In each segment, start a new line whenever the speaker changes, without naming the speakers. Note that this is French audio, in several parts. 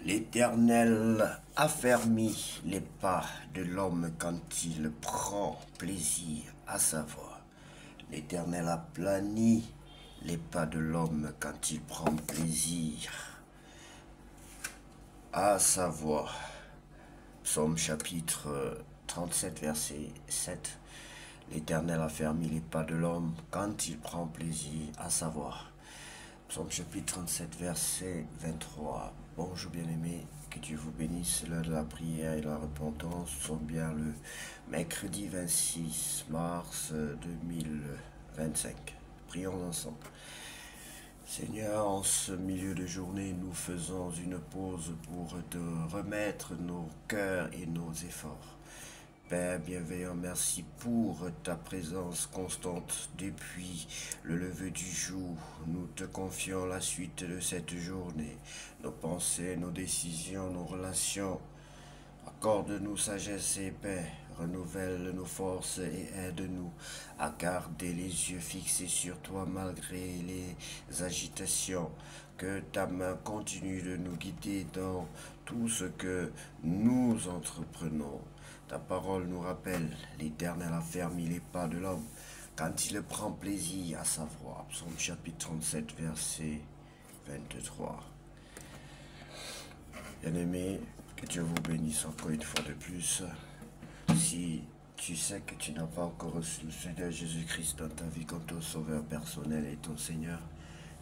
L'Éternel affermit les pas de l'homme quand il prend plaisir à sa voix. L'Éternel aplanit les pas de l'homme quand il prend plaisir à sa voix. Psaume chapitre 37, verset 7. L'Éternel affermit les pas de l'homme quand il prend plaisir à sa voix. Psaume chapitre 37, verset 23. Bonjour bien-aimés, que Dieu vous bénisse. L'heure de la prière et la repentance sont bien le mercredi 26 mars 2025. Prions ensemble. Seigneur, en ce milieu de journée, nous faisons une pause pour te remettre nos cœurs et nos efforts. Père bienveillant, merci pour ta présence constante depuis le lever du jour. Nous te confions la suite de cette journée, nos pensées, nos décisions, nos relations. Accorde-nous sagesse et paix, renouvelle nos forces et aide-nous à garder les yeux fixés sur toi malgré les agitations. Que ta main continue de nous guider dans tout ce que nous entreprenons. Ta parole nous rappelle, l'Éternel affermit les pas de l'homme quand il prend plaisir à sa voix. Psaume chapitre 37, verset 23. Bien-aimé, que Dieu vous bénisse encore une fois de plus. Si tu sais que tu n'as pas encore reçu le Seigneur Jésus-Christ dans ta vie comme ton sauveur personnel et ton Seigneur,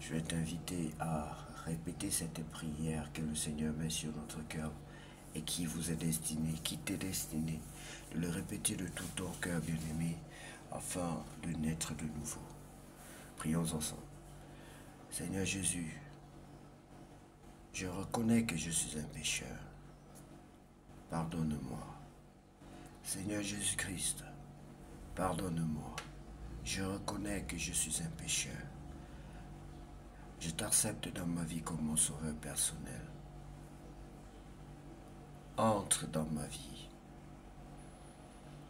je vais t'inviter à répéter cette prière que le Seigneur met sur notre cœur et qui vous est destiné, qui t'est destiné, de le répéter de tout ton cœur, bien-aimé, afin de naître de nouveau. Prions ensemble. Seigneur Jésus, je reconnais que je suis un pécheur. Pardonne-moi. Seigneur Jésus-Christ, pardonne-moi. Je reconnais que je suis un pécheur. Je t'accepte dans ma vie comme mon sauveur personnel. Entre dans ma vie.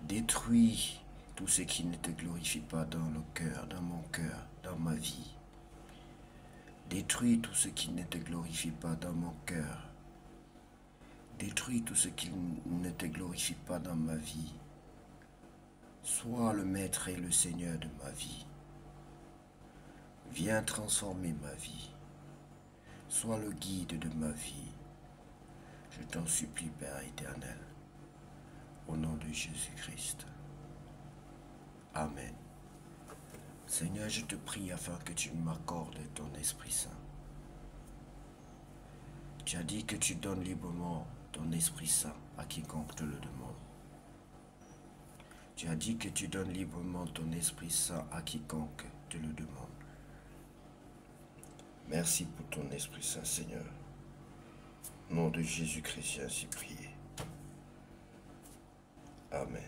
Détruis tout ce qui ne te glorifie pas dans le cœur, dans mon cœur, dans ma vie. Détruis tout ce qui ne te glorifie pas dans mon cœur. Détruis tout ce qui ne te glorifie pas dans ma vie. Sois le maître et le Seigneur de ma vie. Viens transformer ma vie. Sois le guide de ma vie. Je t'en supplie, Père éternel, au nom de Jésus-Christ. Amen. Seigneur, je te prie afin que tu m'accordes ton Esprit Saint. Tu as dit que tu donnes librement ton Esprit Saint à quiconque te le demande. Tu as dit que tu donnes librement ton Esprit Saint à quiconque te le demande. Merci pour ton Esprit Saint, Seigneur. Au nom de Jésus-Christ, j'ai ainsi prié. Amen.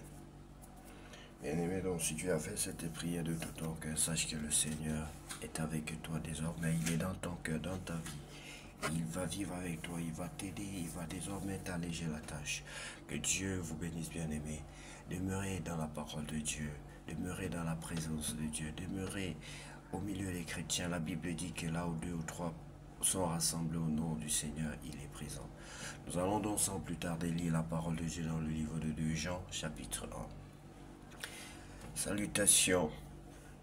Bien-aimé, donc si tu as fait cette prière de tout ton cœur, sache que le Seigneur est avec toi désormais. Il est dans ton cœur, dans ta vie. Il va vivre avec toi, il va t'aider, il va désormais t'alléger la tâche. Que Dieu vous bénisse, bien-aimé. Demeurez dans la parole de Dieu, demeurez dans la présence de Dieu, demeurez au milieu des chrétiens. La Bible dit que là où deux ou trois sont rassemblés au nom du Seigneur, il est présent. Nous allons donc sans plus tarder lire la parole de Dieu dans le livre de 2 Jean, chapitre 1. Salutations.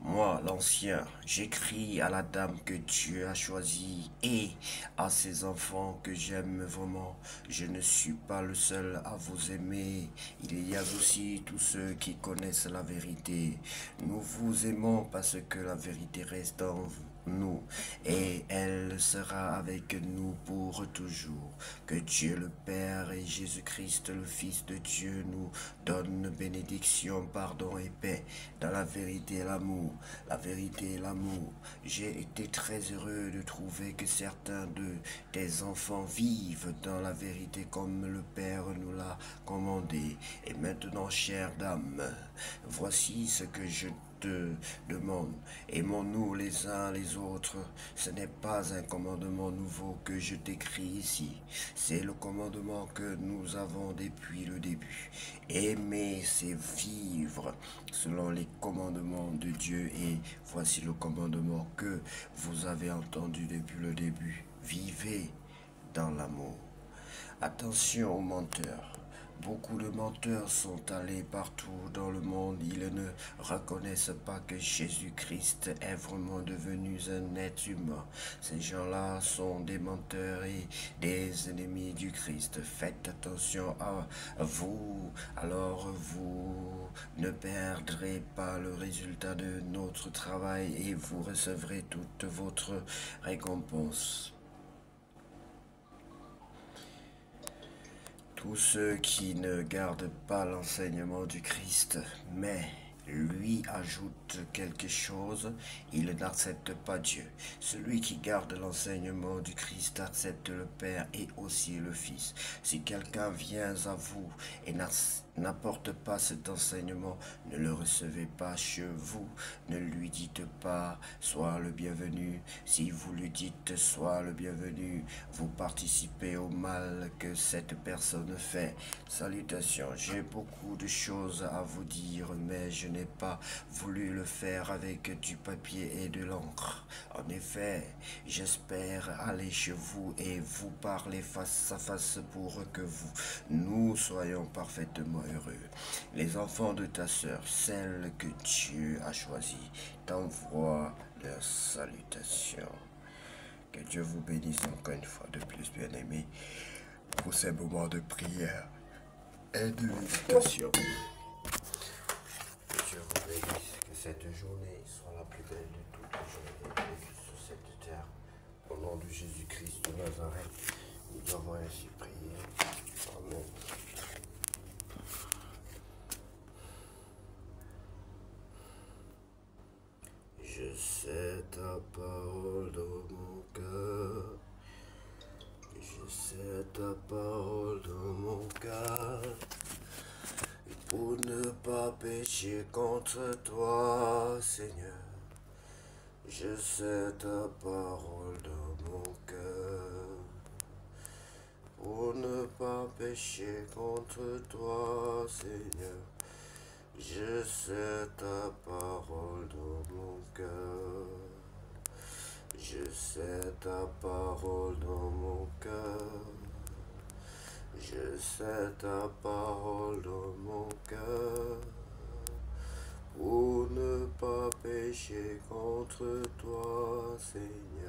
Moi, l'ancien, j'écris à la dame que Dieu a choisie et à ses enfants que j'aime vraiment. Je ne suis pas le seul à vous aimer. Il y a aussi tous ceux qui connaissent la vérité. Nous vous aimons parce que la vérité reste en nous et elle sera avec nous pour toujours. Que Dieu le Père et Jésus-Christ le Fils de Dieu nous donnent bénédiction, pardon et paix dans la vérité et l'amour. La vérité et l'amour. J'ai été très heureux de trouver que certains de tes enfants vivent dans la vérité comme le Père nous l'a commandé. Et maintenant, chère dame, voici ce que je te demande. Aimons-nous les uns les autres. Ce n'est pas un commandement nouveau que je t'écris ici. C'est le commandement que nous avons depuis le début. Aimer, c'est vivre selon les commandements de Dieu. Et voici le commandement que vous avez entendu depuis le début. Vivez dans l'amour. Attention aux menteurs. Beaucoup de menteurs sont allés partout dans le monde. Ils ne reconnaissent pas que Jésus-Christ est vraiment devenu un être humain. Ces gens-là sont des menteurs et des ennemis du Christ. Faites attention à vous, alors vous ne perdrez pas le résultat de notre travail et vous recevrez toute votre récompense. Tous ceux qui ne gardent pas l'enseignement du Christ, mais lui ajoute quelque chose, il n'accepte pas Dieu. Celui qui garde l'enseignement du Christ accepte le Père et aussi le Fils. Si quelqu'un vient à vous et n'apporte pas cet enseignement, ne le recevez pas chez vous. Ne lui dites pas « Sois le bienvenu ». Si vous lui dites « Sois le bienvenu », vous participez au mal que cette personne fait. Salutations, j'ai beaucoup de choses à vous dire, mais je n'ai pas voulu le faire avec du papier et de l'encre. En effet, j'espère aller chez vous et vous parler face à face pour que nous soyons parfaitement heureux. Les enfants de ta sœur, celle que Dieu a choisie, t'envoient leurs salutations. Que Dieu vous bénisse encore une fois de plus, bien-aimés, pour ces moments de prière et de méditation. Que Dieu vous bénisse, que cette journée soit la plus belle de toutes les journées vécues sur cette terre. Au nom de Jésus-Christ de Nazareth, nous avons ainsi prié. Amen. Je sais ta parole dans mon cœur. Je sais ta parole dans mon cœur. Et pour ne pas pécher contre toi, Seigneur. Je sais ta parole dans mon cœur. Pour ne pas pécher contre toi, Seigneur. Je sais ta parole dans mon cœur. Je sais ta parole dans mon cœur. Je sais ta parole dans mon cœur. Pour ne pas pécher contre toi, Seigneur.